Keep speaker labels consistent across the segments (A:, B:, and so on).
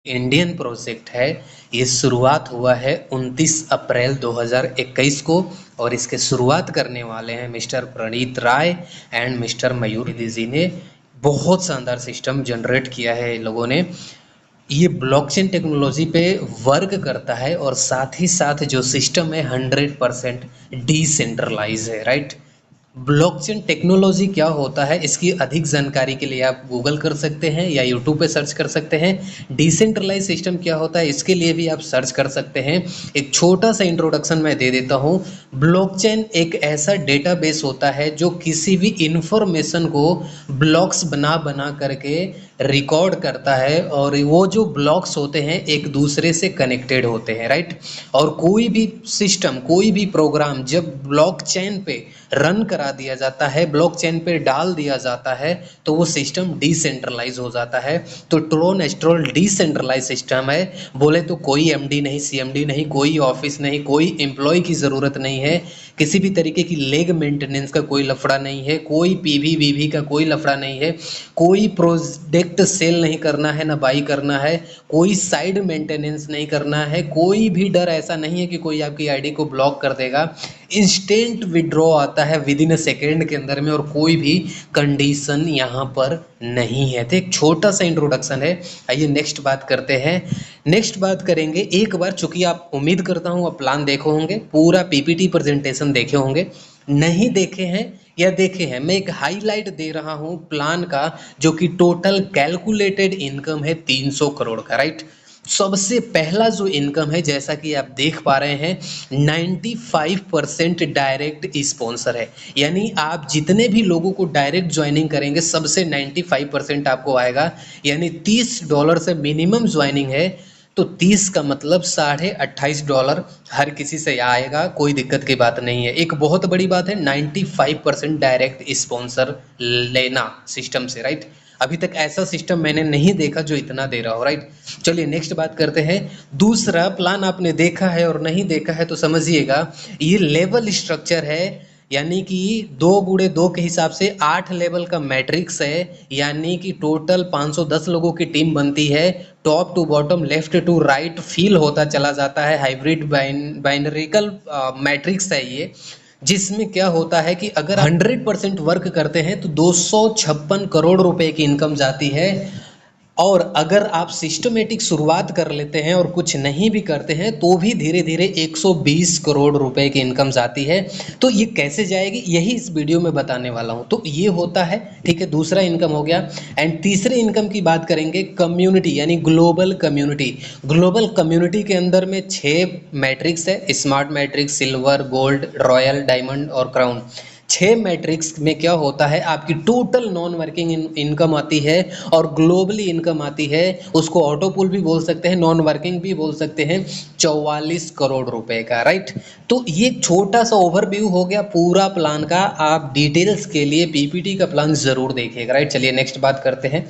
A: Indian project है। ये शुरुआत हुआ है 29 अप्रैल 2021 को और इसके शुरुआत करने वाले हैं mister Praneet Rai and mister Mayur ji ने। बहुत शानदार सिस्टम जनरेट किया है इन लोगों ने। ये ब्लॉकचेन टेक्नोलॉजी पे वर्क करता है और साथ ही साथ जो सिस्टम है 100% डिसेंट्रलाइज है, राइट। ब्लॉकचेन टेक्नोलॉजी क्या होता है, इसकी अधिक जानकारी के लिए आप गूगल कर सकते हैं या यूट्यूब पे सर्च कर सकते हैं। डिसेंट्रलाइज सिस्टम क्या होता है, इसके लिए भी आप सर्च कर सकते हैं। एक छोटा सा इंट्रोडक्शन मैं दे देता हूँ। ब्लॉकचेन एक ऐसा डेटाबेस होता है जो किसी भी इंफॉर्मेशन को ब्लॉक्स बना बना करके रिकॉर्ड करता है और वो जो ब्लॉक्स होते हैं एक दूसरे से कनेक्टेड होते हैं, राइट। और कोई भी सिस्टम, कोई भी प्रोग्राम जब ब्लॉकचेन पे रन करा दिया जाता है, ब्लॉकचेन पे डाल दिया जाता है, तो वो सिस्टम डिसेंट्रलाइज हो जाता है। तो ट्रोन एस्ट्रोल डिसेंट्रलाइज सिस्टम है। बोले तो कोई एमडी नहीं, सीएमडी नहीं, कोई ऑफिस नहीं, कोई एम्प्लॉय की ज़रूरत नहीं है, किसी भी तरीके की लेग मेंटेनेंस का कोई लफड़ा नहीं है, कोई पीवी वीवी का कोई लफड़ा नहीं है, कोई प्रोजेक्ट सेल नहीं करना है, ना बाई करना है, कोई साइड मेंटेनेंस नहीं करना है, कोई भी डर ऐसा नहीं है कि कोई आपकी आईडी को ब्लॉक कर देगा। इंस्टेंट विड्रॉ आता है विद इन अ सेकेंड के अंदर में और कोई भी कंडीशन यहाँ पर नहीं है। तो एक छोटा सा इंट्रोडक्शन है। आइए नेक्स्ट बात करते हैं। नेक्स्ट बात करेंगे, एक बार चूंकि आप, उम्मीद करता हूँ आप प्लान देखे होंगे, पूरा पीपीटी प्रेजेंटेशन देखे होंगे। नहीं देखे हैं या देखे हैं, मैं एक हाईलाइट दे रहा हूँ प्लान का, जो कि टोटल कैलकुलेटेड इनकम है 300 करोड़ का, राइट। सबसे पहला जो इनकम है, जैसा कि आप देख पा रहे हैं, 95% डायरेक्ट स्पॉन्सर है। यानी आप जितने भी लोगों को डायरेक्ट ज्वाइनिंग करेंगे सबसे 95% आपको आएगा। यानी $30 से मिनिमम ज्वाइनिंग है, तो 30 का मतलब $28.5 हर किसी से आएगा, कोई दिक्कत की बात नहीं है। एक बहुत बड़ी बात है 95% डायरेक्ट स्पॉन्सर लेना सिस्टम से, राइट। अभी तक ऐसा सिस्टम मैंने नहीं देखा जो इतना दे रहा हो, राइट। चलिए नेक्स्ट बात करते हैं। दूसरा प्लान आपने देखा है और नहीं देखा है तो समझिएगा, ये लेवल स्ट्रक्चर है। यानी कि 2 × 2 के हिसाब से 8 लेवल का मैट्रिक्स है। यानी कि टोटल 510 लोगों की टीम बनती है। Top to bottom, left to right fill होता चला जाता है। हाइब्रिड बाइनरिकल मैट्रिक्स है ये, जिसमें क्या होता है कि अगर 100% वर्क करते हैं तो 256 करोड़ रुपए की इनकम जाती है। और अगर आप सिस्टमेटिक शुरुआत कर लेते हैं और कुछ नहीं भी करते हैं तो भी धीरे धीरे 120 करोड़ रुपए की इनकम जाती है। तो ये कैसे जाएगी, यही इस वीडियो में बताने वाला हूं। तो ये होता है, ठीक है, दूसरा इनकम हो गया। एंड तीसरे इनकम की बात करेंगे, कम्युनिटी यानी ग्लोबल कम्युनिटी। ग्लोबल कम्युनिटी के अंदर में 6 मैट्रिक्स है, smart matrix, silver, gold, royal, diamond और क्राउन। 6 मैट्रिक्स में क्या होता है, आपकी टोटल नॉन वर्किंग इनकम आती है और ग्लोबली इनकम आती है। उसको ऑटोपुल भी बोल सकते हैं, नॉन वर्किंग भी बोल सकते हैं, 44 करोड़ रुपए का, राइट। तो ये छोटा सा ओवरव्यू हो गया पूरा प्लान का। आप डिटेल्स के लिए पीपीटी का प्लान जरूर देखिएगा, राइट। चलिए नेक्स्ट बात करते हैं।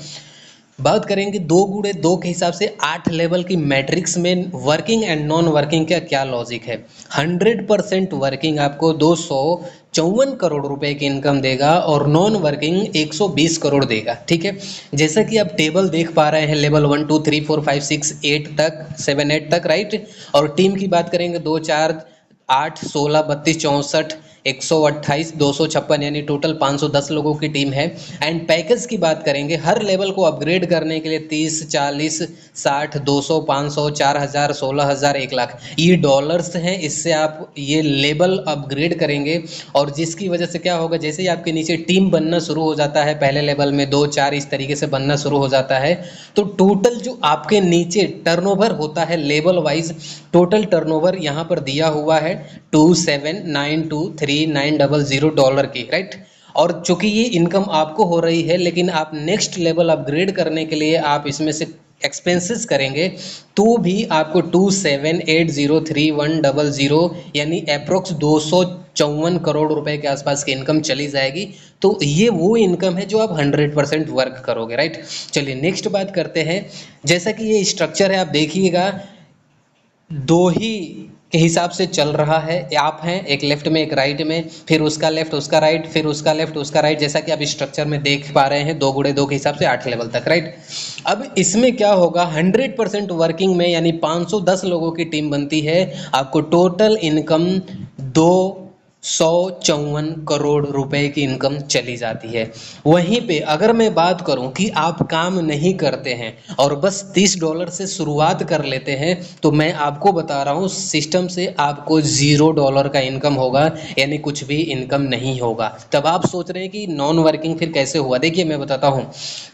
A: बात करेंगे 2 × 2 के हिसाब से 8 लेवल की मैट्रिक्स में वर्किंग एंड नॉन वर्किंग का क्या लॉजिक है। 100% वर्किंग आपको 254 करोड़ रुपए की इनकम देगा और नॉन वर्किंग 120 करोड़ देगा, ठीक है। जैसा कि आप टेबल देख पा रहे हैं, लेवल 1 2 3 4 5 6 8 तक, 7 8 तक, राइट। और टीम की बात करेंगे 2 4 8 16 32 64 128 256, यानी टोटल 510 लोगों की टीम है। एंड पैकेज की बात करेंगे, हर लेवल को अपग्रेड करने के लिए 30 40 60 200 500 4000 16000 1 लाख ये डॉलर्स हैं। इससे आप ये लेवल अपग्रेड करेंगे और जिसकी वजह से क्या होगा, जैसे ही आपके नीचे टीम बनना शुरू हो जाता है, पहले लेवल में 2 4 इस तरीके से बनना शुरू हो जाता है, तो टोटल जो आपके नीचे टर्नओवर होता है लेवल वाइज, टोटल टर्नओवर यहाँ पर दिया हुआ है $27923900 की, राइट। और चूंकि ये इनकम आपको हो रही है, लेकिन आप नेक्स्ट लेवल अपग्रेड करने के लिए आप इसमें से एक्सपेंसेस करेंगे तो भी आपको 27803100 यानी अप्रोक्स 254 करोड़ रुपए के आसपास की इनकम चली जाएगी। तो ये वो इनकम है जो आप 100% वर्क करोगे, राइट। चलिए नेक्स्ट बात करते हैं। जैसा कि ये स्ट्रक्चर है, आप देखिएगा, 2 ही के हिसाब से चल रहा है। आप हैं एक लेफ्ट में एक राइट में, फिर उसका लेफ्ट उसका राइट, फिर उसका लेफ्ट उसका राइट, जैसा कि आप स्ट्रक्चर में देख पा रहे हैं 2 गुणे 2 के हिसाब से 8 लेवल तक, राइट। अब इसमें क्या होगा, 100% वर्किंग में यानी 510 लोगों की टीम बनती है, आपको टोटल इनकम 254 करोड़ रुपए की इनकम चली जाती है। वहीं पे अगर मैं बात करूं कि आप काम नहीं करते हैं और बस $30 से शुरुआत कर लेते हैं, तो मैं आपको बता रहा हूं सिस्टम से आपको $0 का इनकम होगा, यानी कुछ भी इनकम नहीं होगा। तब आप सोच रहे हैं कि नॉन वर्किंग फिर कैसे हुआ, देखिए मैं बताता हूं।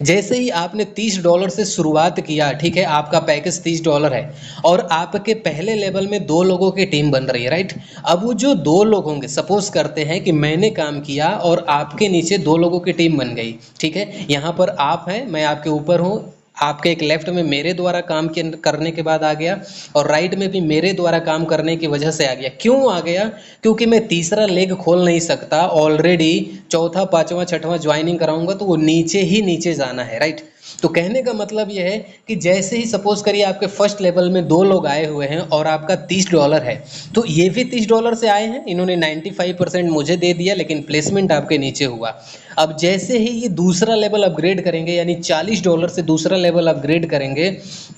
A: जैसे ही आपने $30 से शुरुआत किया, ठीक है, आपका पैकेज $30 है और आपके पहले लेवल में 2 लोगों की टीम बन रही है, राइट। अब वो जो 2 लोग होंगे, सपोज करते हैं कि मैंने काम किया और आपके नीचे 2 लोगों की टीम बन गई, ठीक है। यहाँ पर आप हैं, मैं आपके ऊपर हूँ, आपके एक लेफ्ट में मेरे द्वारा काम करने के बाद आ गया और राइट में भी मेरे द्वारा काम करने की वजह से आ गया। क्यों आ गया? क्योंकि मैं तीसरा लेग खोल नहीं सकता, ऑलरेडी चौथा पांचवा छठवां ज्वाइनिंग कराऊंगा तो वो नीचे ही नीचे जाना है, राइट। तो कहने का मतलब यह है कि जैसे ही सपोज करिए आपके फर्स्ट लेवल में 2 लोग आए हुए हैं और आपका $30 है, तो ये भी $30 से आए हैं, इन्होंने 95% मुझे दे दिया, लेकिन प्लेसमेंट आपके नीचे हुआ। अब जैसे ही ये दूसरा लेवल अपग्रेड करेंगे, यानी $40 से दूसरा लेवल अपग्रेड करेंगे,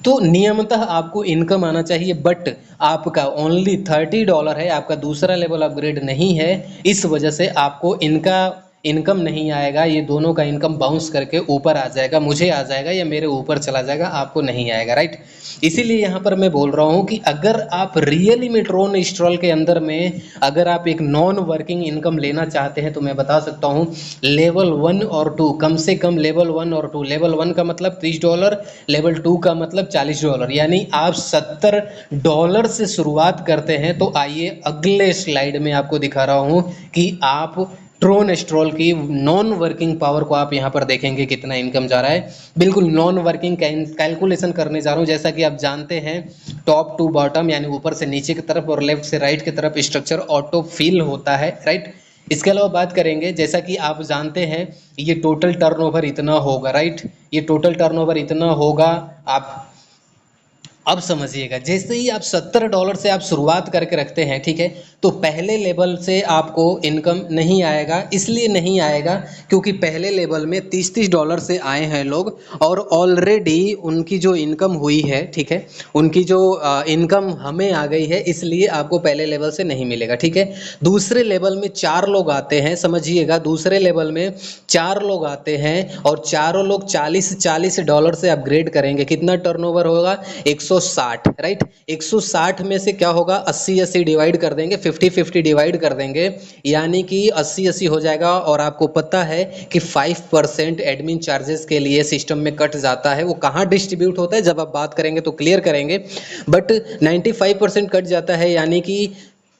A: तो नियमतः आपको इनकम आना चाहिए, बट आपका ओनली $30 है, आपका दूसरा लेवल अपग्रेड नहीं है, इस वजह से आपको इनकम नहीं आएगा। ये दोनों का इनकम बाउंस करके ऊपर आ जाएगा, मुझे आ जाएगा या मेरे ऊपर चला जाएगा, आपको नहीं आएगा, राइट। इसीलिए यहाँ पर मैं बोल रहा हूँ कि अगर आप रियली में ट्रोन स्ट्रॉल के अंदर में अगर आप एक नॉन वर्किंग इनकम लेना चाहते हैं, तो मैं बता सकता हूँ लेवल 1 और 2, कम से कम लेवल 1 और 2, लेवल 1 का मतलब $30, लेवल 2 का मतलब $40, यानी आप $70 से शुरुआत करते हैं। तो आइए अगले स्लाइड में आपको दिखा रहा हूँ कि आप ट्रोन स्ट्रॉल की नॉन वर्किंग पावर को आप यहाँ पर देखेंगे कितना इनकम जा रहा है। बिल्कुल नॉन वर्किंग कैलकुलेशन करने जा रहा हूँ। जैसा कि आप जानते हैं टॉप टू बॉटम यानी ऊपर से नीचे की तरफ और लेफ्ट से राइट की तरफ स्ट्रक्चर ऑटो फिल होता है, राइट। इसके अलावा बात करेंगे, जैसा कि आप जानते हैं ये टोटल टर्नओवर इतना होगा, राइट। ये टोटल टर्नओवर इतना होगा। आप अब समझिएगा, जैसे ही आप $70 से आप शुरुआत करके रखते हैं, ठीक है, तो पहले लेवल से आपको इनकम नहीं आएगा। इसलिए नहीं आएगा क्योंकि पहले लेवल में $30 से आए हैं लोग और ऑलरेडी उनकी जो इनकम हुई है, ठीक है, उनकी जो इनकम हमें आ गई है, इसलिए आपको पहले लेवल से नहीं मिलेगा, ठीक है। दूसरे लेवल में 4 लोग आते हैं, समझिएगा, दूसरे लेवल में 4 लोग आते हैं और चारों लोग $40 से अपग्रेड करेंगे। कितना टर्नओवर होगा? 160, राइट। 160 में से क्या होगा, 80-80 डिवाइड कर देंगे, 50-50 डिवाइड कर देंगे, यानी कि 80-80 हो जाएगा। और आपको पता है कि 5% एडमिन चार्जेस के लिए सिस्टम में कट जाता है। वो कहाँ डिस्ट्रीब्यूट होता है जब आप बात करेंगे तो क्लियर करेंगे, बट 95% कट जाता है, यानी कि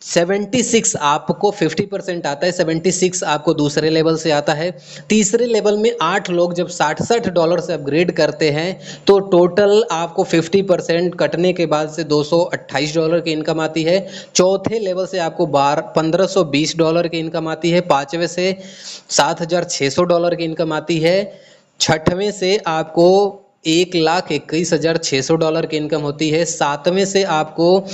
A: 76 आपको 50% आता है, 76 आपको दूसरे लेवल से आता है। तीसरे लेवल में 8 लोग जब $60 से अपग्रेड करते हैं तो टोटल आपको 50% कटने के बाद से $228 की इनकम आती है। चौथे लेवल से आपको $1520 की इनकम आती है। पाँचवें से $7600 की इनकम आती है। छठवें से आपको $1,21,600 की इनकम होती है। सातवें से आपको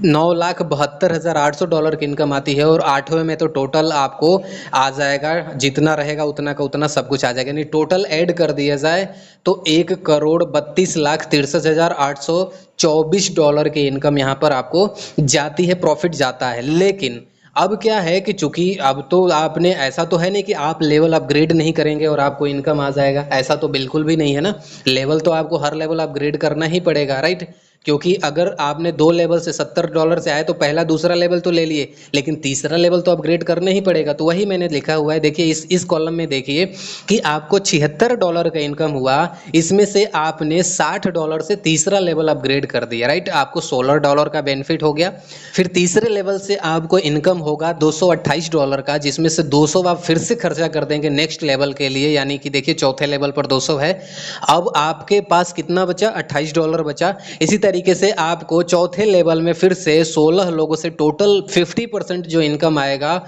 A: $9,72,800 की इनकम आती है और आठवें में तो टोटल आपको आ जाएगा, जितना रहेगा उतना का उतना सब कुछ आ जाएगा, यानी टोटल ऐड कर दिया जाए तो $1,32,63,824 की इनकम यहाँ पर आपको जाती है, प्रॉफिट जाता है। लेकिन अब क्या है कि चूंकि अब तो आपने, ऐसा तो है नहीं कि आप लेवल अपग्रेड नहीं करेंगे और आपको इनकम आ जाएगा, ऐसा तो बिल्कुल भी नहीं है ना। लेवल तो आपको हर लेवल अपग्रेड करना ही पड़ेगा, राइट। क्योंकि अगर आपने 2 लेवल से $70 से आए तो पहला दूसरा लेवल तो ले लिए, लेकिन तीसरा लेवल तो अपग्रेड करना ही पड़ेगा। तो वही मैंने लिखा हुआ है, देखिए इस कॉलम में देखिए कि आपको $76 का इनकम हुआ, इसमें से आपने $60 से तीसरा लेवल अपग्रेड कर दिया, राइट। आपको $16 का बेनिफिट हो गया। फिर तीसरे लेवल से आपको इनकम होगा $228 का, जिसमें से 200 आप फिर से खर्चा कर देंगे नेक्स्ट लेवल के लिए, यानी कि देखिए चौथे लेवल पर 200 है। अब आपके पास कितना बचा? $28 बचा। इसी तरीके से आपको चौथे लेवल में फिर से 16 लोगों से टोटल 50% जो इनकम आएगा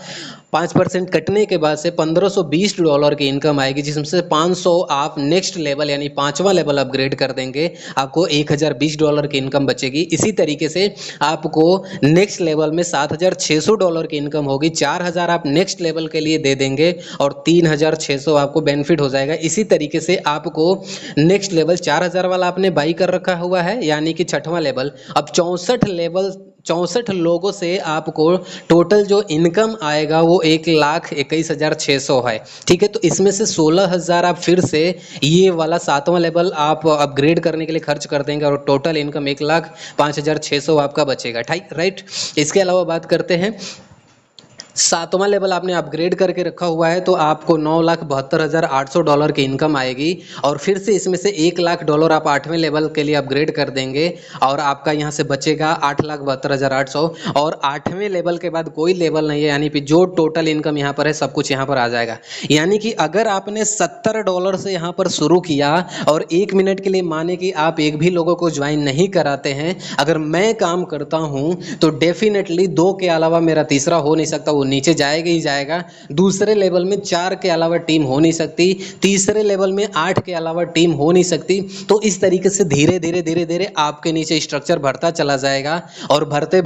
A: 5% कटने के बाद से $1520 की इनकम आएगी, जिसमें से 500 आप नेक्स्ट लेवल यानी 5वां लेवल अपग्रेड कर देंगे, आपको $1020 की इनकम बचेगी। इसी तरीके से आपको नेक्स्ट लेवल में $7600 की इनकम होगी, 4000 आप नेक्स्ट लेवल के लिए दे देंगे और 3600 आपको बेनिफिट हो जाएगा। इसी तरीके से आपको नेक्स्ट लेवल 4000 वाला आपने बाई कर रखा हुआ है यानी कि 6वां लेवल, अब 64 लोगों से आपको टोटल जो इनकम आएगा वो 1,21,600 है, ठीक है। तो इसमें से 16,000 आप फिर से ये वाला 7वां लेवल आप अपग्रेड करने के लिए खर्च कर देंगे और टोटल इनकम 1,05,600 आपका बचेगा, ठीक, राइट। इसके अलावा बात करते हैं 7वां लेवल आपने अपग्रेड करके रखा हुआ है तो आपको $9,72,800 की इनकम आएगी और फिर से इसमें से $1,00,000 आप 8वें लेवल के लिए अपग्रेड कर देंगे और आपका यहाँ से बचेगा 8,72,800 और 8वें लेवल के बाद कोई लेवल नहीं है, यानी कि जो टोटल इनकम यहाँ पर है सब कुछ यहाँ पर आ जाएगा। यानी कि अगर आपने $70 से यहाँ पर शुरू किया और 1 मिनट के लिए माने कि आप एक भी लोगों को ज्वाइन नहीं कराते हैं, अगर मैं काम करता हूँ तो डेफिनेटली 2 के अलावा मेरा तीसरा हो नहीं सकता, नीचे जाएगा ही जाएगा। दूसरे लेवल में 4 के अलावा टीम हो नहीं सकती, तीसरे लेवल में 8 के अलावा टीम हो नहीं सकती। तो इस तरीके से धीरे धीरे आपके नीचे स्ट्रक्चर बढ़ता चला जाएगा और भरते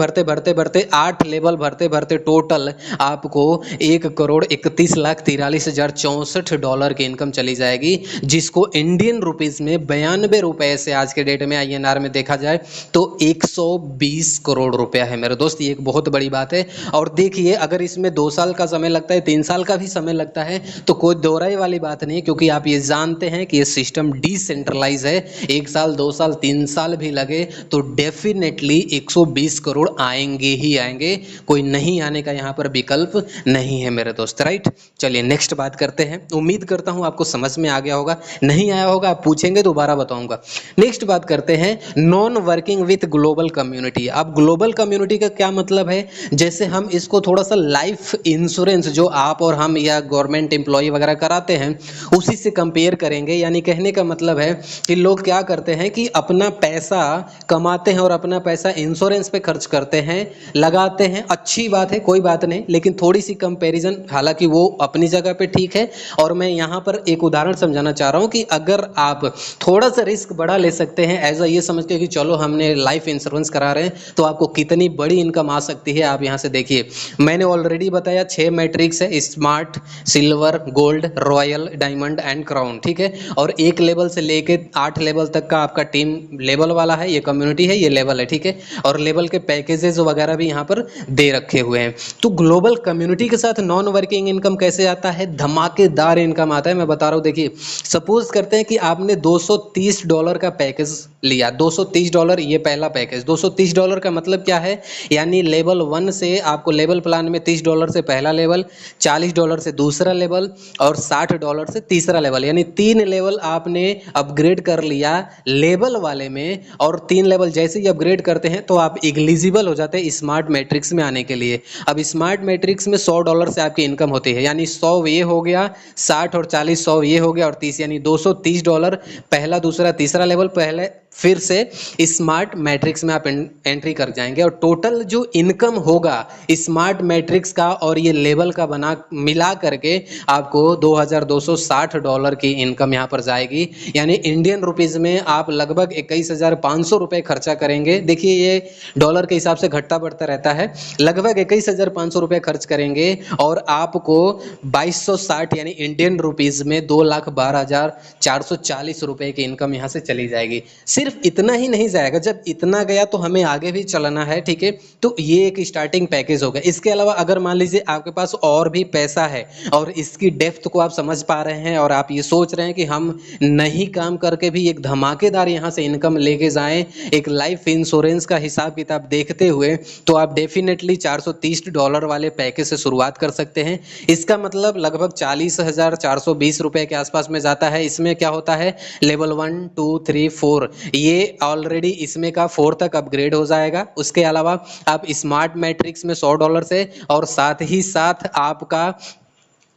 A: 8 लेवल भरते टोटल आपको $1,31,43,064 की इनकम चली जाएगी, जिसको इंडियन रुपीज में 92 रुपए से आज के डेट में INR में देखा जाए तो 120 करोड़ रुपया है मेरे दोस्त। ये एक बहुत बड़ी बात है। और देखिए अगर इसमें 2 साल का समय लगता है, 3 साल का भी समय लगता है तो कोई दोहराई वाली बात नहीं, क्योंकि आप ये जानते हैं कि ये सिस्टम डिसेंट्रलाइज है। 1 साल 2 साल 3 साल भी लगे तो डेफिनेटली 120 करोड़ आएंगे ही आएंगे, कोई नहीं आने का यहाँ पर विकल्प नहीं है मेरे दोस्त, राइट। चलिए नेक्स्ट बात करते हैं। उम्मीद करता हूँ आपको समझ में आ गया होगा, नहीं आया होगा आप पूछेंगे दोबारा बताऊंगा। नेक्स्ट बात करते हैं non working with global community. अब ग्लोबल कम्युनिटी का क्या मतलब है, जैसे हम इसको थोड़ा सा लाइफ इंश्योरेंस जो आप और हम या गवर्नमेंट एम्प्लॉय वगैरह कराते हैं उसी से कंपेयर करेंगे। यानी कहने का मतलब है कि लोग क्या करते हैं कि अपना पैसा कमाते हैं और अपना पैसा इंश्योरेंस पे खर्च करते हैं, लगाते हैं, अच्छी बात है, कोई बात नहीं, लेकिन थोड़ी सी कंपैरिजन, हालांकि वो अपनी जगह पे ठीक है। और मैं यहाँ पर एक उदाहरण समझाना चाह रहा हूँ कि अगर आप थोड़ा सा रिस्क बड़ा ले सकते हैं एज ये समझ के कि चलो हमने लाइफ इंश्योरेंस करा रहे हैं तो आपको कितनी बड़ी इनकम आ सकती है। आप यहाँ से देखिए, मैंने ऑलरेडी बताया 6 मैट्रिक्स है, smart, silver, gold, royal, diamond and crown, ठीक है। और 1 लेवल से लेके 8 लेवल तक का आपका टीम लेवल वाला है, ये कम्युनिटी है, ये लेवल है, ठीक है। और लेवल के पैकेजेस वगैरह भी यहाँ पर दे रखे हुए हैं। तो ग्लोबल कम्युनिटी के साथ नॉन वर्किंग इनकम कैसे आता है, धमाकेदार इनकम आता है, मैं बता रहा हूँ। देखिए सपोज करते हैं कि आपने $230 का पैकेज लिया, $230 ये पहला पैकेज। $230 का मतलब क्या है, यानी लेवल 1 से आपको लेवल प्लान में $30 से पहला लेवल, $40 से दूसरा लेवल और $60 से तीसरा लेवल, यानी 3 लेवल आपने अपग्रेड कर लिया लेवल वाले में। और 3 लेवल जैसे ही अपग्रेड करते हैं तो आप एलिजिबल हो जाते हैं स्मार्ट मैट्रिक्स में आने के लिए। अब स्मार्ट मैट्रिक्स में $100 से आपकी इनकम होती है, यानी 100 ये हो गया, 60 और 40 100 ये हो गया और 30 यानी $230 पहला दूसरा तीसरा लेवल, पहले फिर से स्मार्ट मैट्रिक्स में आप एंट्री कर जाएंगे। और टोटल जो इनकम होगा स्मार्ट मैट्रिक्स का और ये लेवल का बना मिला करके आपको $2,260 की इनकम यहाँ पर जाएगी। यानी इंडियन रुपीज में आप लगभग 21,500 रुपये खर्चा करेंगे। देखिए ये डॉलर के हिसाब से घटता बढ़ता रहता है, लगभग 21,500 रुपये खर्च करेंगे और आपको 2260 यानी इंडियन रुपीज में 2,12,440 रुपये की इनकम यहाँ से चली जाएगी। सिर्फ इतना ही नहीं जाएगा, जब इतना गया तो हमें आगे भी चलना है, ठीक है। तो ये एक स्टार्टिंग पैकेज होगा। इसके अलावा अगर मान लीजिए आपके पास और भी पैसा है और इसकी डेप्थ को आप समझ पा रहे हैं और आप ये सोच रहे हैं कि हम नहीं काम करके भी एक धमाकेदार यहाँ से इनकम लेके जाएं, एक लाइफ इंश्योरेंस का हिसाब किताब देखते हुए, तो आप डेफिनेटली $430 वाले पैकेज से शुरुआत कर सकते हैं। इसका मतलब लगभग 40,420 रुपये के आसपास में जाता है। इसमें क्या होता है, लेवल 1 2 3 4 ये ऑलरेडी इसमें का 4 तक अपग्रेड हो जाएगा। उसके अलावा आप स्मार्ट मैट्रिक्स में $100 से और साथ ही साथ आपका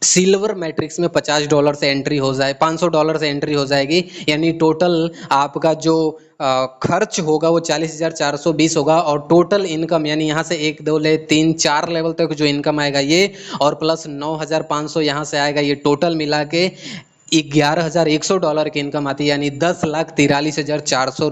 A: सिल्वर मैट्रिक्स में $50 से एंट्री हो जाए, $500 से एंट्री हो जाएगी, यानी टोटल आपका जो खर्च होगा वो 40,420 होगा, और टोटल इनकम यानी यहाँ से 1 2 ले 3 4 लेवल तक जो इनकम आएगा ये, और प्लस 9,500 यहाँ से आएगा, ये टोटल मिला के $11,100 की इनकम आती है, यानी 10,43,400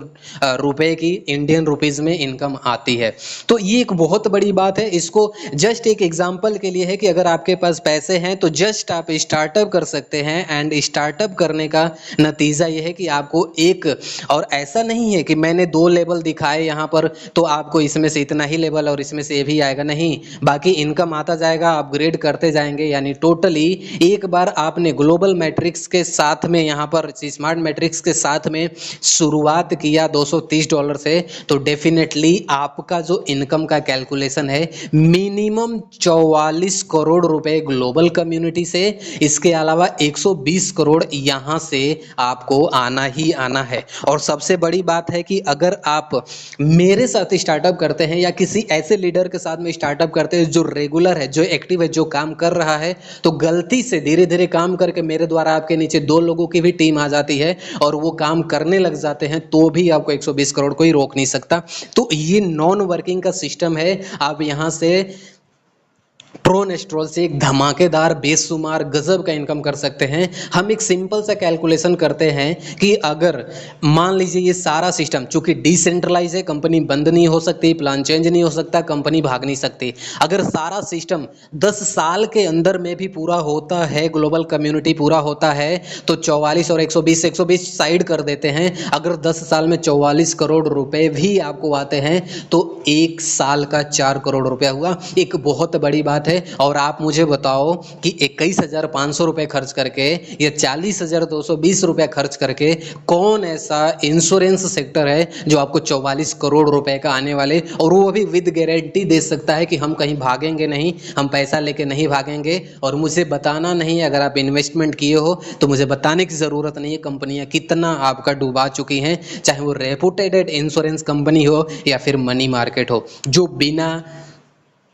A: रुपए की इंडियन रुपीज़ में इनकम आती है। तो ये एक बहुत बड़ी बात है। इसको जस्ट एक एग्जांपल के लिए है कि अगर आपके पास पैसे हैं तो जस्ट आप स्टार्टअप कर सकते हैं, एंड स्टार्टअप करने का नतीजा ये है कि आपको एक, और ऐसा नहीं है कि मैंने 2 लेवल दिखाए यहाँ पर तो आपको इसमें से इतना ही लेवल और इसमें से ये भी आएगा, नहीं, बाकी इनकम आता जाएगा, अपग्रेड करते जाएंगे, यानी टोटली एक बार आपने ग्लोबल मैट्रिक्स के साथ में, यहाँ पर स्मार्ट मैट्रिक्स के साथ में शुरुआत किया $230 से, तो डेफिनेटली आपका जो इनकम का कैलकुलेशन है मिनिमम 44 करोड़ रुपए ग्लोबल कम्युनिटी से, इसके अलावा 120 करोड़ यहाँ से आपको आना ही आना है। और सबसे बड़ी बात है कि अगर आप मेरे साथ स्टार्टअप करते हैं या किसी ऐसे लीडर के साथ में स्टार्टअप करते हैं जो रेगुलर है, जो एक्टिव है, जो काम कर रहा है, तो गलती से धीरे धीरे काम करके मेरे द्वारा आपके नीचे 2 लोगों की भी टीम आ जाती है और वो काम करने लग जाते हैं, तो भी आपको 120 करोड़ कोई रोक नहीं सकता। तो ये नॉन वर्किंग का सिस्टम है। आप यहाँ से प्रोनेस्ट्रोल से एक धमाकेदार बेशुमार गजब का इनकम कर सकते हैं। हम एक सिंपल सा कैलकुलेशन करते हैं कि अगर मान लीजिए ये सारा सिस्टम, चूंकि डिसेंट्रलाइज है, कंपनी बंद नहीं हो सकती, प्लान चेंज नहीं हो सकता, कंपनी भाग नहीं सकती, अगर सारा सिस्टम 10 साल के अंदर में भी पूरा होता है, ग्लोबल कम्युनिटी पूरा होता है, तो 44 और 120 साइड कर देते हैं, अगर 10 साल में 44 करोड़ रुपए भी आपको आते हैं तो 1 साल का 4 करोड़ रुपया हुआ। एक बहुत बड़ी बात है। और आप मुझे बताओ कि 21,500 रुपए खर्च करके या 40,220 रुपए खर्च करके कौन ऐसा इंश्योरेंस सेक्टर है जो आपको 44 करोड़ रुपए का आने वाले, और वो भी विद गारंटी दे सकता है कि हम कहीं भागेंगे नहीं, हम पैसा लेके नहीं भागेंगे। और मुझे बताना नहीं, अगर आप इन्वेस्टमेंट किए हो तो मुझे बताने की ज़रूरत नहीं है कंपनियां कितना आपका डुबा चुकी हैं, चाहे वो रेपुटेड इंश्योरेंस कंपनी हो या फिर मनी मार्केट हो, जो बिना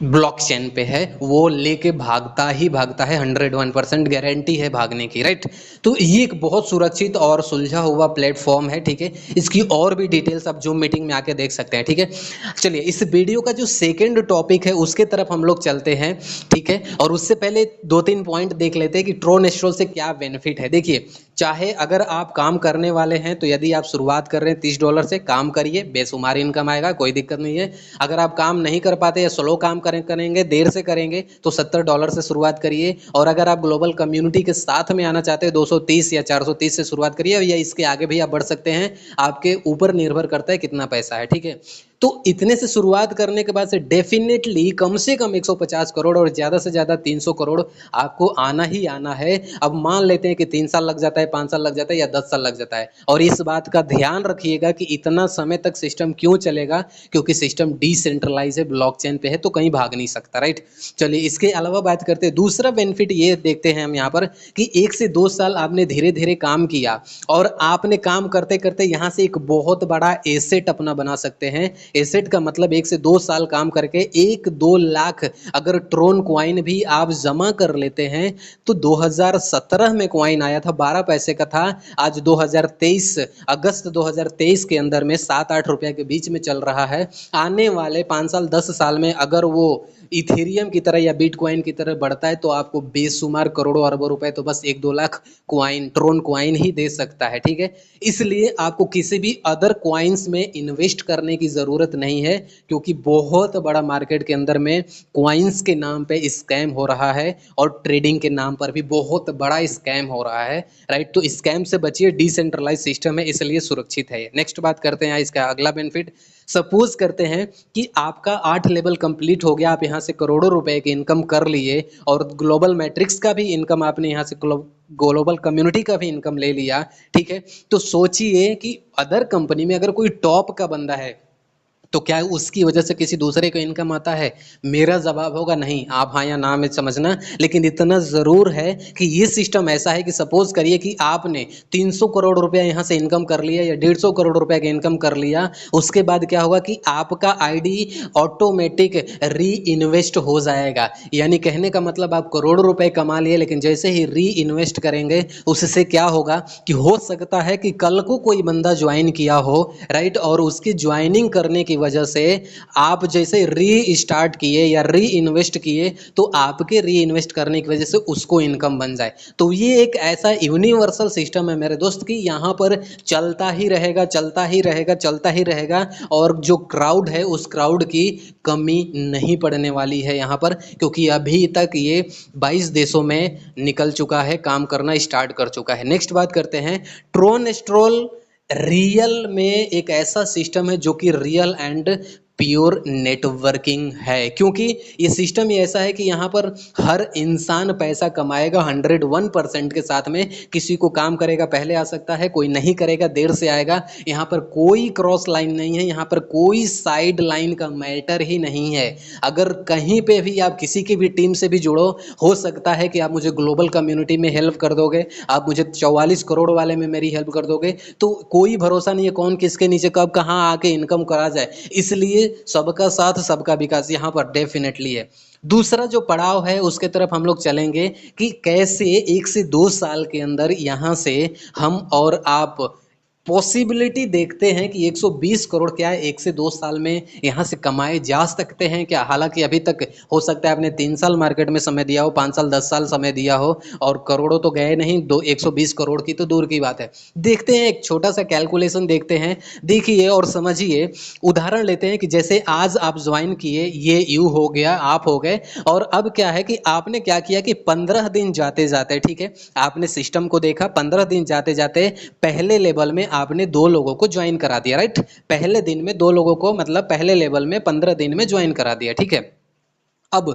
A: ब्लॉकचेन पे है वो लेके भागता ही भागता है, 101% गारंटी है भागने की, राइट। तो ये एक बहुत सुरक्षित और सुलझा हुआ प्लेटफॉर्म है, ठीक है। इसकी और भी डिटेल्स आप जूम मीटिंग में आके देख सकते हैं, ठीक है। चलिए इस वीडियो का जो सेकंड टॉपिक है उसके तरफ हम लोग चलते हैं, ठीक है। और उससे पहले 2-3 पॉइंट देख लेते हैं कि ट्रोनेस्ट्रोल से क्या बेनिफिट है। देखिए, चाहे अगर आप काम करने वाले हैं तो यदि आप शुरुआत कर रहे हैं $30 से, काम करिए, बेशुमार इनकम आएगा, कोई दिक्कत नहीं है। अगर आप काम नहीं कर पाते या स्लो काम करेंगे, देर से करेंगे, तो $70 से शुरुआत करिए। और अगर आप ग्लोबल कम्युनिटी के साथ में आना चाहते हैं 230 या 430 से शुरुआत करिए, या इसके आगे भी आप बढ़ सकते हैं, आपके ऊपर निर्भर करता है कितना पैसा है, ठीक है। तो इतने से शुरुआत करने के बाद से डेफिनेटली कम से कम 150 करोड़ और ज़्यादा से ज़्यादा 300 करोड़ आपको आना ही आना है। अब मान लेते हैं कि 3 साल लग जाता है, 5 साल लग जाता है या 10 साल लग जाता है, और इस बात का ध्यान रखिएगा कि इतना समय तक सिस्टम क्यों चलेगा, क्योंकि सिस्टम डिसेंट्रलाइज है, ब्लॉकचेन पे है, तो कहीं भाग नहीं सकता, राइट। चलिए इसके अलावा बात करते हैं, दूसरा बेनिफिट ये देखते हैं हम यहाँ पर कि 1 से 2 साल आपने धीरे धीरे काम किया और आपने काम करते करते यहाँ से एक बहुत बड़ा एसेट अपना बना सकते हैं। एसेट का मतलब 1 से 2 साल काम करके 1-2 लाख अगर ट्रोन क्वाइन भी आप जमा कर लेते हैं, तो 2017 में क्वाइन आया था 12 पैसे का था, आज 2023 अगस्त 2023 के अंदर में 7-8 रुपए के बीच में चल रहा है। आने वाले 5 साल 10 साल में अगर वो इथेरियम की तरह या बिटकॉइन की तरह बढ़ता है तो आपको बेशुमार करोड़ों अरबों रुपए तो बस 1-2 लाख क्वाइन, ट्रोन क्वाइन ही दे सकता है, ठीक है। इसलिए आपको किसी भी अदर क्वाइंस में इन्वेस्ट करने की जरूरत नहीं है, क्योंकि बहुत बड़ा मार्केट के अंदर में क्वाइंस के नाम पे स्कैम हो रहा है और ट्रेडिंग के नाम पर भी बहुत बड़ा स्कैम हो रहा है, राइट। तो स्कैम से बचिए, डिसेंट्रलाइज सिस्टम है इसलिए सुरक्षित है। नेक्स्ट बात करते हैं इसका अगला बेनिफिट। सपोज करते हैं कि आपका 8 लेवल कंप्लीट हो गया, आप यहाँ से करोड़ों रुपए की इनकम कर लिए और ग्लोबल मैट्रिक्स का भी इनकम आपने यहाँ से ग्लोबल कम्युनिटी का भी इनकम ले लिया, ठीक है। तो सोचिए कि अदर कंपनी में अगर कोई टॉप का बंदा है तो क्या उसकी वजह से किसी दूसरे को इनकम आता है? मेरा जवाब होगा नहीं। आप हाँ या ना में समझना, लेकिन इतना ज़रूर है कि ये सिस्टम ऐसा है कि सपोज करिए कि आपने 300 करोड़ रुपया यहाँ से इनकम कर लिया या 150 करोड़ रुपया का इनकम कर लिया, उसके बाद क्या होगा कि आपका आईडी ऑटोमेटिक री इन्वेस्ट हो जाएगा। यानी कहने का मतलब आप करोड़ों रुपए कमा लिए, लेकिन जैसे ही री इन्वेस्ट करेंगे उससे क्या होगा कि हो सकता है कि कल को कोई बंदा ज्वाइन किया हो, राइट, और उसकी ज्वाइनिंग करने की वजह से आप जैसे री स्टार्ट किए या री इन्वेस्ट किए तो आपके री इन्वेस्ट करने की वजह से उसको इनकम बन जाए। तो ये एक ऐसा यूनिवर्सल सिस्टम है मेरे दोस्त कि यहाँ पर चलता ही रहेगा, चलता ही रहेगा, चलता ही रहेगा, और जो क्राउड है उस क्राउड की कमी नहीं पड़ने वाली है यहाँ पर, क्योंकि अभी तक ये 22 देशों में निकल चुका है, काम करना स्टार्ट कर चुका है। नेक्स्ट बात करते हैं, ट्रोन स्ट्रोल रियल में एक ऐसा सिस्टम है जो कि रियल एंड प्योर नेटवर्किंग है, क्योंकि ये सिस्टम ही ऐसा है कि यहाँ पर हर इंसान पैसा कमाएगा 101% के साथ में। किसी को काम करेगा पहले आ सकता है, कोई नहीं करेगा देर से आएगा। यहाँ पर कोई क्रॉस लाइन नहीं है, यहाँ पर कोई साइड लाइन का मैटर ही नहीं है। अगर कहीं पे भी आप किसी की भी टीम से भी जुड़ो, हो सकता है कि आप मुझे ग्लोबल कम्युनिटी में हेल्प कर दोगे, आप मुझे 44 करोड़ वाले में मेरी हेल्प कर दोगे, तो कोई भरोसा नहीं है कौन किसके नीचे कब कहाँ आके इनकम करा जाए। इसलिए सबका साथ सबका विकास यहाँ पर डेफिनेटली है। दूसरा जो पड़ाव है उसके तरफ हम लोग चलेंगे कि कैसे 1 से 2 साल के अंदर यहाँ से हम और आप पॉसिबिलिटी देखते हैं कि 120 करोड़ क्या है 1 से 2 साल में यहाँ से कमाए जा सकते हैं क्या। हालांकि अभी तक हो सकता है आपने 3 साल मार्केट में समय दिया हो, 5 साल 10 साल समय दिया हो, और करोड़ों तो गए नहीं, 120 करोड़ की तो दूर की बात है। देखते हैं, एक छोटा सा कैलकुलेशन देखते हैं, देखिए और समझिए। उदाहरण लेते हैं कि जैसे आज आप ज्वाइन किए, ये यू हो गया, आप हो गए, और अब क्या है कि आपने क्या किया कि 15 दिन जाते जाते, ठीक है, आपने सिस्टम को देखा, 15 दिन जाते जाते पहले लेवल में आपने 2 लोगों को ज्वाइन करा दिया, राइट। पहले दिन में 2 लोगों को, मतलब पहले लेवल में 15 दिन में ज्वाइन करा दिया, ठीक है। अब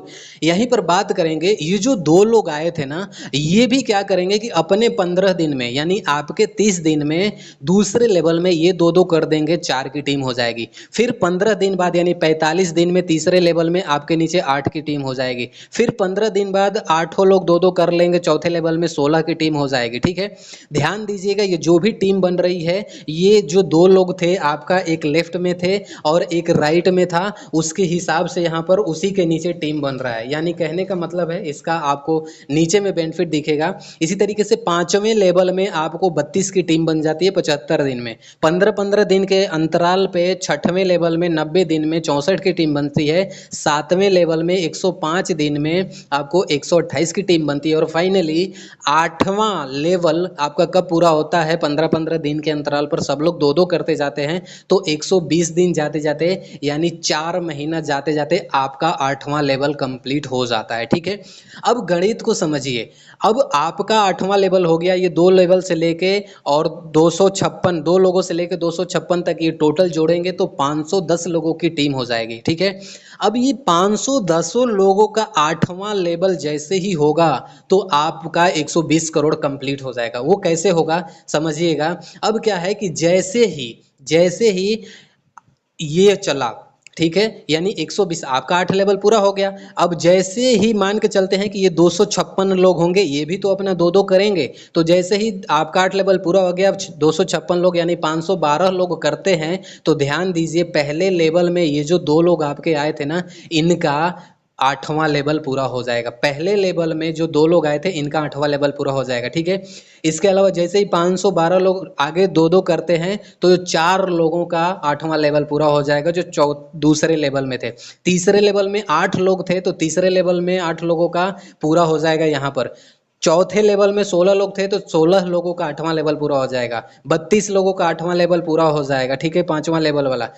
A: यहीं पर बात करेंगे, ये जो 2 लोग आए थे ना, ये भी क्या करेंगे कि अपने 15 दिन में, यानी आपके 30 दिन में दूसरे लेवल में ये 2-2 कर देंगे, 4 की टीम हो जाएगी। फिर 15 दिन बाद यानी 45 दिन में तीसरे लेवल में आपके नीचे 8 की टीम हो जाएगी। फिर 15 दिन बाद 8 लोग 2-2 कर लेंगे, चौथे लेवल में 16 की टीम हो जाएगी, ठीक है। ध्यान दीजिएगा, ये जो भी टीम बन रही है, ये जो 2 लोग थे, आपका एक लेफ्ट में थे और एक राइट में था, उसके हिसाब से यहाँ पर उसी के नीचे टीम बन रहा है। यानी कहने का मतलब है, इसका आपको नीचे में बेनिफिट दिखेगा। इसी तरीके से 5वें लेवल में आपको 32 की टीम बन जाती है 75 दिन में। 15-15 दिन के अंतराल पे 6वें लेवल में 90 दिन में 64 की टीम बनती है। 7वें लेवल में 105 दिन में आपको 128 की टीम बनती है। और फाइनली 8वां लेवल आपका कब पूरा होता है? 15-15 दिन के अंतराल पर सब लोग 2-2 करते जाते हैं, तो 120 दिन जाते जाते, यानी 4 महीना जाते जाते आपका 8वां लेवल कंप्लीट हो जाता है, ठीक है। अब गणित को समझिए, अब आपका 8वां लेवल हो गया, ये 2 लेवल से लेके और 256, 2 लोगों से लेके 256 तक, ये टोटल जोड़ेंगे तो 510 लोगों की टीम हो जाएगी, ठीक है। अब ये 510 लोगों का 8वां लेवल जैसे ही होगा तो आपका 120 करोड़ कंप्लीट हो जाएगा। वो कैसे होगा समझिएगा। अब क्या है कि जैसे ही ये चला, ठीक है, यानी 120, आपका 8 लेवल पूरा हो गया। अब जैसे ही मान के चलते हैं कि ये 256 लोग होंगे, ये भी तो अपना 2-2 करेंगे, तो जैसे ही आपका 8 लेवल पूरा हो गया, अब 256 लोग यानी 512 लोग करते हैं, तो ध्यान दीजिए पहले लेवल में ये जो 2 लोग आपके आए थे ना, इनका 8वां लेवल पूरा हो जाएगा। पहले लेवल में जो 2 लोग आए थे, इनका 8वां लेवल पूरा हो जाएगा, ठीक है। इसके अलावा जैसे ही 512 लोग आगे 2-2 करते हैं, तो 4 लोगों का 8वां लेवल पूरा हो जाएगा, जो दूसरे लेवल में थे। तीसरे लेवल में 8 लोग थे, तो तीसरे लेवल में 8 लोगों का पूरा हो जाएगा यहाँ पर। चौथे लेवल में 16 लोग थे, तो 16 लोगों का 8वां लेवल पूरा हो जाएगा। 32 लोगों का 8वां लेवल पूरा हो जाएगा, ठीक है, 5वां लेवल वाला।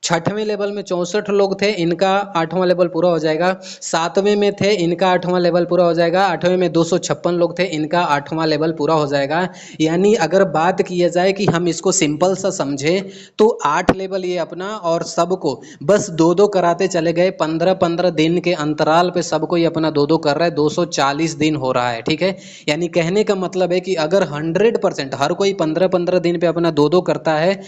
A: 6वें लेवल में 64 लोग थे, इनका 8वां लेवल पूरा हो जाएगा। 7वें में थे, इनका 8वां लेवल पूरा हो जाएगा। 8वें में 256 लोग थे, इनका 8वां लेवल पूरा हो जाएगा। यानी अगर बात किया जाए कि हम इसको सिंपल सा समझें, तो 8 लेवल ये अपना, और सबको बस 2-2 कराते चले गए। 15-15 दिन के अंतराल पे सबको ये अपना 2-2 कर रहा है, 240 दिन हो रहा है, ठीक है। यानी कहने का मतलब है कि अगर 100% हर कोई 15-15 दिन पे अपना 2-2 करता है,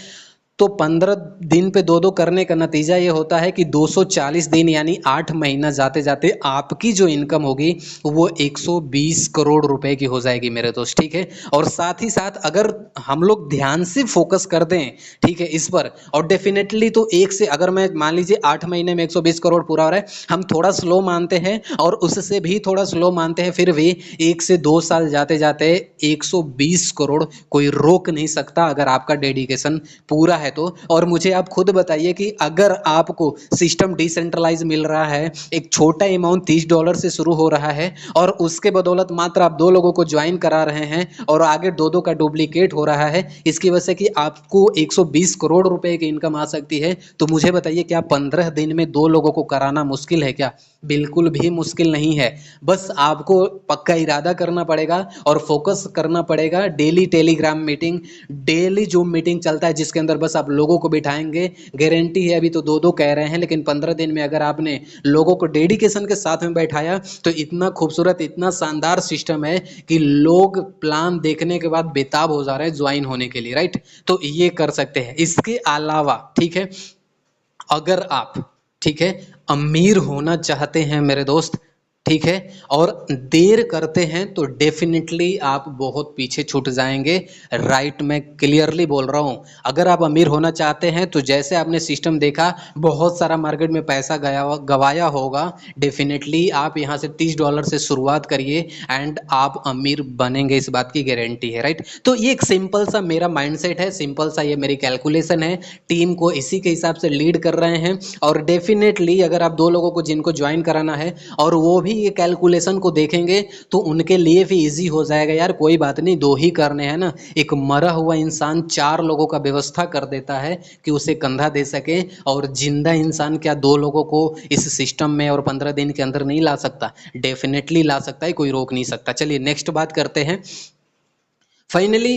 A: तो 15 दिन पे दो करने का नतीजा ये होता है कि 240 दिन यानी 8 महीना जाते जाते आपकी जो इनकम होगी वो 120 करोड़ रुपए की हो जाएगी मेरे दोस्त, ठीक है। और साथ ही साथ अगर हम लोग ध्यान से फोकस कर दें, ठीक है, इस पर, और डेफिनेटली तो एक से, अगर मैं मान लीजिए 8 महीने में 120 करोड़ पूरा हो रहा है, हम थोड़ा स्लो मानते हैं और उससे भी थोड़ा स्लो मानते हैं, फिर भी 1 से 2 साल जाते जाते 120 करोड़ कोई रोक नहीं सकता अगर आपका डेडिकेशन पूरा है तो। और मुझे आप खुद बताइए कि अगर आपको सिस्टम डिसेंट्रलाइज मिल रहा है, एक छोटा अमाउंट $30 से शुरू हो रहा है और उसके बदौलत मात्र आप 2 लोगों को ज्वाइन करा रहे हैं और आगे 2 का डुप्लीकेट हो रहा है, इसकी वजह से कि आपको 120 करोड़ रुपए की इनकम आ सकती है, तो मुझे बताइए क्या 15 दिन में 2 लोगों को कराना मुश्किल है क्या? बिल्कुल भी मुश्किल नहीं है। बस आपको पक्का इरादा करना पड़ेगा और फोकस करना पड़ेगा। Daily Telegram meeting, daily zoom meeting चलता है जिसके अंदर बस आप लोगों को बिठाएंगे। गारंटी है, अभी तो 2 कह रहे हैं, लेकिन 15 दिन में अगर आपने लोगों को डेडिकेशन के साथ में बैठाया तो इतना खूबसूरत, इतना शानदार सिस्टम है कि लोग प्लान देखने के बाद बेताब हो जा रहे हैं ज्वाइन होने के लिए, राइट। तो ये कर सकते हैं। इसके अलावा, ठीक है, अगर आप, ठीक है, अमीर होना चाहते हैं मेरे दोस्त, ठीक है, और देर करते हैं तो डेफिनेटली आप बहुत पीछे छूट जाएंगे, राइट। मैं क्लियरली बोल रहा हूं। अगर आप अमीर होना चाहते हैं तो जैसे आपने सिस्टम देखा, बहुत सारा मार्केट में पैसा गवाया होगा, डेफिनेटली आप यहां से $30 से शुरुआत करिए एंड आप अमीर बनेंगे, इस बात की गारंटी है, राइट। तो ये एक सिंपल सा मेरा माइंडसेट है, सिंपल सा ये मेरी कैलकुलेशन है। टीम को इसी के हिसाब से लीड कर रहे हैं और डेफिनेटली अगर आप 2 लोगों को जिनको ज्वाइन कराना है और वो भी ये कैलकुलेशन को देखेंगे तो उनके लिए भी इजी हो जाएगा। यार कोई बात नहीं, 2 ही करने हैं ना। एक मरा हुआ इंसान 4 लोगों का व्यवस्था कर देता है कि उसे कंधा दे सके, और जिंदा इंसान क्या 2 लोगों को इस सिस्टम में और 15 दिन के अंदर नहीं ला सकता? डेफिनेटली ला सकता है, कोई रोक नहीं सकता। चलिए नेक्स्ट बात करते हैं। फाइनली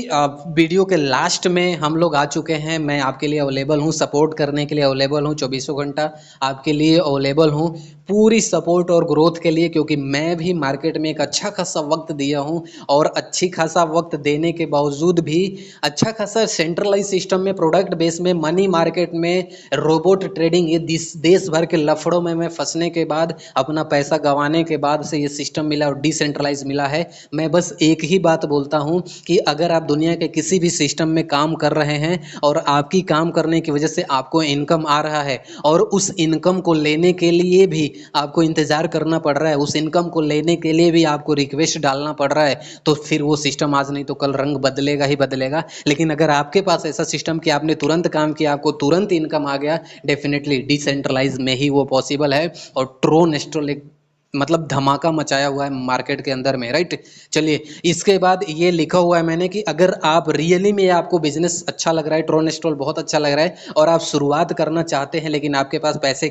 A: वीडियो के लास्ट में हम लोग आ चुके हैं। मैं आपके लिए अवेलेबल हूँ, सपोर्ट करने के लिए अवेलेबल हूँ, 24 घंटा आपके लिए अवेलेबल हूँ, पूरी सपोर्ट और ग्रोथ के लिए, क्योंकि मैं भी मार्केट में एक अच्छा खासा वक्त दिया हूँ और अच्छी खासा वक्त देने के बावजूद भी अच्छा खासा सेंट्रलाइज सिस्टम में, प्रोडक्ट बेस में, मनी मार्केट में, रोबोट ट्रेडिंग, ये देश भर के लफड़ों में मैं फंसने के बाद, अपना पैसा गंवाने के बाद से ये सिस्टम मिला और डिसेंट्रलाइज मिला है। मैं बस एक ही बात बोलता हूँ कि अगर आप दुनिया के किसी भी सिस्टम में काम कर रहे हैं और आपकी काम करने की वजह से आपको इनकम आ रहा है और उस इनकम को लेने के लिए भी आपको इंतजार करना पड़ रहा है, उस इनकम को लेने के लिए भी आपको रिक्वेस्ट डालना पड़ रहा है, तो फिर वो सिस्टम आज नहीं तो कल रंग बदलेगा ही बदलेगा। लेकिन अगर आपके पास ऐसा सिस्टम कि आपने तुरंत काम किया, आपको तुरंत इनकम आ गया, डेफिनेटली डिसेंट्रलाइज में ही वो पॉसिबल है। और ट्रोन एस्ट्रोलिक मतलब धमाका मचाया हुआ है मार्केट के अंदर में, राइट। चलिए इसके बाद ये लिखा हुआ है मैंने कि अगर आप रियली में आपको बिजनेस अच्छा लग रहा है, ट्रोन एस्ट्रोल बहुत अच्छा लग रहा है और आप शुरुआत करना चाहते हैं लेकिन आपके पास पैसे